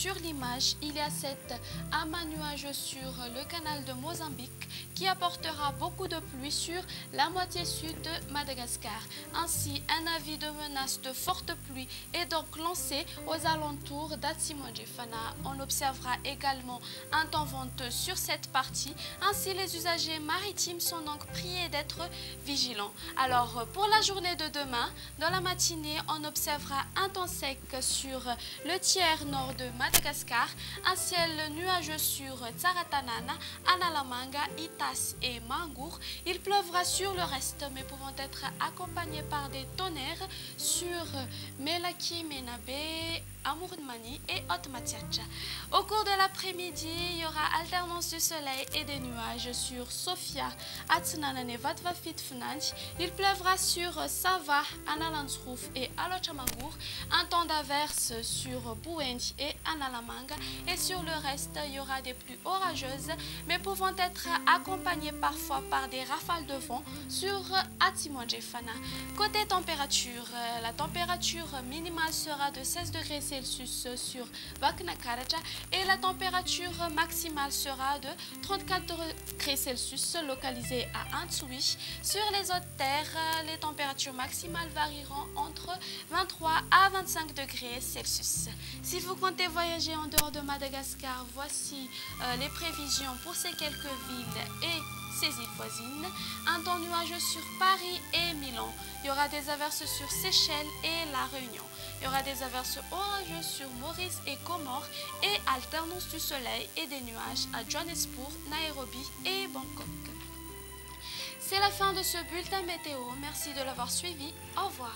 sur l'image, il y a cet amas nuageux sur le canal de Mozambique qui apportera beaucoup de pluie sur la moitié sud de Madagascar. Ainsi, un avis de menace de forte pluie est donc lancé aux alentours d'Atsimandjifana. On observera également un temps venteux sur cette partie. Ainsi, les usagers maritimes sont donc priés d'être vigilants. Alors, pour la journée de demain, dans la matinée, on observera un temps sec sur le tiers nord de Madagascar, un ciel nuageux sur Tsaratanana, Analamanga, Itas et Mangour. Il pleuvra sur le reste, mais pouvant être accompagné par des tonnerres sur Melaki, Menabe, Amourmani et Otmatiacha. Au cours de l'après-midi, il y aura alternance du soleil et des nuages sur Sofia, Atsunanane, Vatvafitfunanj. Il pleuvra sur Sava, Analandsrouf et Alochamangour. Un temps d'averse sur Bouenj et Analamanga. Et sur le reste, il y aura des pluies orageuses, mais pouvant être accompagnées parfois par des rafales de vent sur Atimandjefana. Côté température, la température minimale sera de 16 degrés Celsius sur Vaknakaraja et la température maximale sera de 34 degrés Celsius localisée à Antsui. Sur les hautes terres, les températures maximales varieront entre 23 à 25 degrés Celsius. Si vous comptez voyager en dehors de Madagascar, voici les prévisions pour ces quelques villes et ces îles voisines. Un temps nuageux sur Paris et Milan. Il y aura des averses sur Seychelles et La Réunion. Il y aura des averses orageuses sur Maurice et Comores et alternance du soleil et des nuages à Johannesburg, Nairobi et Bangkok. C'est la fin de ce bulletin météo. Merci de l'avoir suivi. Au revoir.